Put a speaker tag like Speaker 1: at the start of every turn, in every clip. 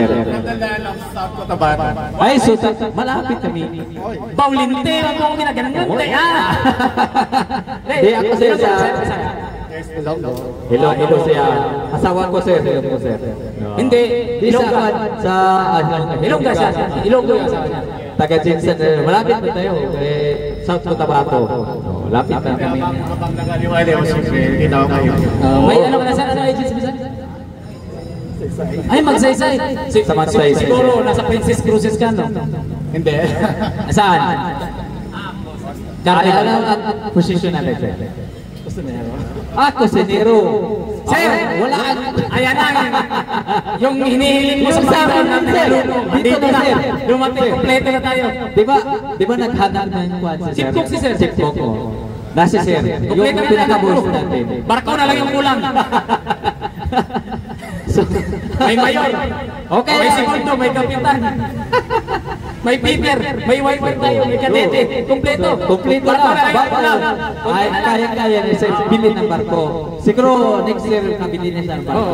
Speaker 1: sir.
Speaker 2: Nadala lang sa South Cotabato.
Speaker 1: Ay, so malapit kami.
Speaker 3: Paulinte, wag mo kami na ganun.
Speaker 1: Hindi, ako sir sa...
Speaker 2: Yes, hello.
Speaker 1: Hello siya. Asawa ko sir. Hello po sir.
Speaker 3: Hindi,
Speaker 1: Ilongga sa...
Speaker 3: Ilongga siya. Ilongga yung asawa niya.
Speaker 1: Taga-Jinsan. Malapit na tayo. South Cotabato. Lapit na kami.
Speaker 2: Kapag nagaliwali ako siyempre, kita ko kayo.
Speaker 3: May ano ka na sir? Ano agency ba sir? Ay, magsaysay.
Speaker 1: Sa Magsaysay.
Speaker 3: Siguro, nasa Princess Cruises ka, no?
Speaker 2: Hindi.
Speaker 3: Saan?
Speaker 1: Kaya lang ang posisyon natin sir. Kusinero.
Speaker 3: Sir, wala ka. Ayan na. Yung hinihiling mo sa mga
Speaker 1: sir. Dito na sir.
Speaker 3: Dumating, kompleto na tayo.
Speaker 1: Di ba naghanap ng kwan si sir?
Speaker 3: Chipcook si sir.
Speaker 1: Chipcook ko. Nasi sir. Yung pinaka-boss natin.
Speaker 3: Barko na lang yung kulang. May mayor.
Speaker 1: Okay.
Speaker 3: May segundo, may kapitan. May Peter, may wiper tayo, may kadete. Kompleto.
Speaker 1: Kompleto na. Barko lang. Ay, kaya ni sir. Bilhin ng barko. Siguro next year kabili niya ng barko.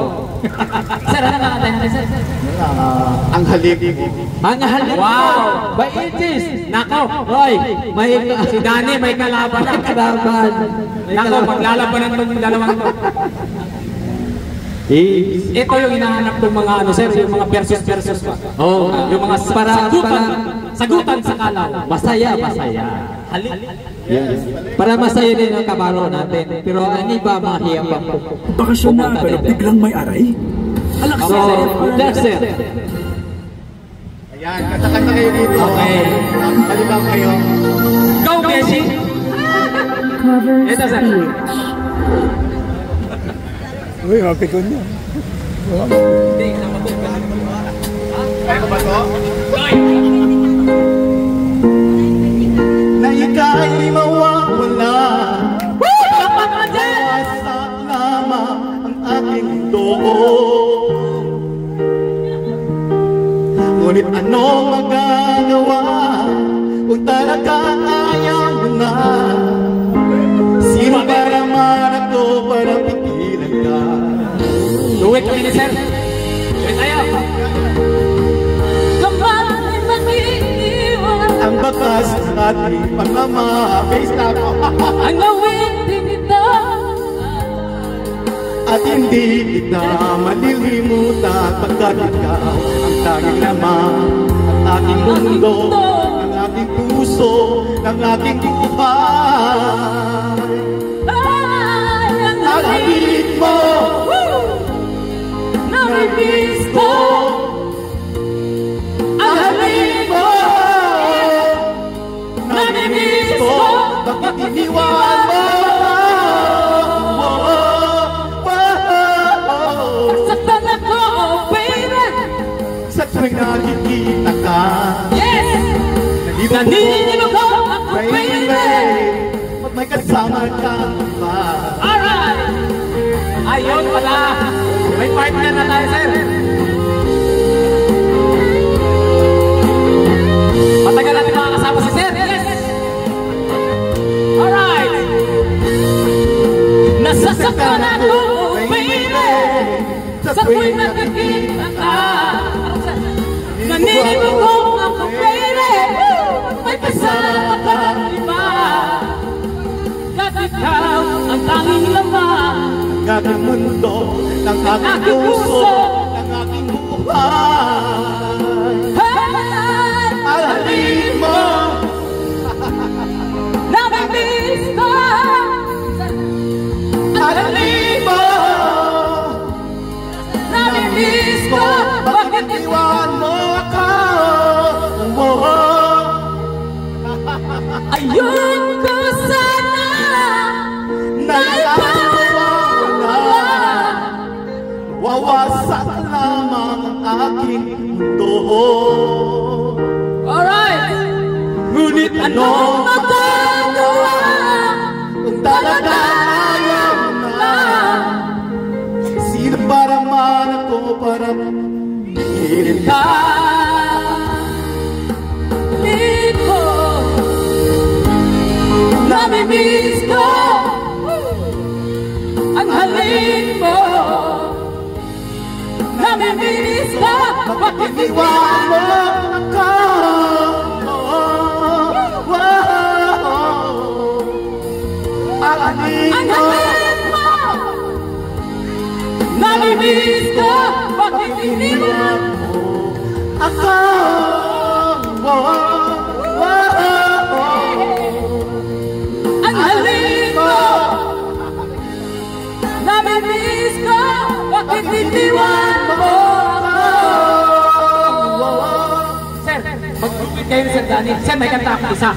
Speaker 3: Sir, ano nakatay natin sir?
Speaker 2: Ang halik.
Speaker 1: Mga halik.
Speaker 3: Wow!
Speaker 1: By inches.
Speaker 3: Nako.
Speaker 1: Hoy,
Speaker 3: Si Dani may kalaban.
Speaker 1: kalaban.
Speaker 3: Nako, maglalabanan ng dalawang to. Ito yung hinahanap ng mga ano sir, yung mga versus pa.
Speaker 1: Oh,
Speaker 3: Yung mga sagutan sa kalaw.
Speaker 1: Masaya. Yes. Para masaya din ang kabaro natin. Pero ang iba mahiyabang.
Speaker 4: Bakasyon na pero biglang may aray.
Speaker 1: That's it.
Speaker 2: Ayan, kanta-kanta kayo dito.
Speaker 3: Okay.
Speaker 2: Halikaw kayo.
Speaker 3: Go, Beshi! Ito sir.
Speaker 4: Uy, okay ko niya.
Speaker 2: Kaya ba to? Na ika'y mawawala. Wasak lamang ang aking mundo. Ngunit ano magagawa kung talaga ayaw mo na? Sino ba naman ako para pigilan ka?
Speaker 3: Duwit kami ni sir. Duwit tayo.
Speaker 2: Ang bakas ng ating pagmamabase na ako.
Speaker 3: Ang nawitin ito.
Speaker 2: At hindi kita malilimutan pagkat ikaw ang tanging laman at aking mundo, ang aking puso, ang aking buhay. Ang halik mo, namimiss ko. Ang halik mo, namimiss ko. Bakit iniwan mo?
Speaker 3: Saktan ako, baby.
Speaker 2: Sa tuwing nakikita ka,
Speaker 3: Yes! Nanininig ako, baby.
Speaker 2: pag may kasama ka ba?
Speaker 3: Alright! Ayun pala. May partner na tayo, sir. Matagal natin makakasama si sir. Yes! Alright! Nasasaktan ako, baby. Sa tuwing nakikita ka. Nanininig ako, baby. May kasama ka, iba. At ikaw ang tanging laman
Speaker 2: Ang aking mundo, ng aking puso, ng aking buhay. Ang halik mo,
Speaker 3: namimiss ko.
Speaker 2: ang halik mo,
Speaker 3: Namimiss ko.
Speaker 2: bakit iwan mo ako?
Speaker 3: Ayun ko sana
Speaker 2: Na ikaw wawasak lamang ang aking mundo.
Speaker 3: Alright!
Speaker 2: Ngunit anong magagawa kung talaga ayaw na? Sino para man ako para pigilan ka?
Speaker 3: Halik ko. Namimiss ko. Ang halik mo. Namimiss ko.
Speaker 2: iniwan mo ako. Ang anin mo,
Speaker 3: namimiss ko, bakit iniwan
Speaker 2: ako.
Speaker 3: ang halin mo? Namimiss ko, bakit iniwan mo ako? Sir, mag-gupit kayo, Sir Danny. Sir, may kanta akong isa.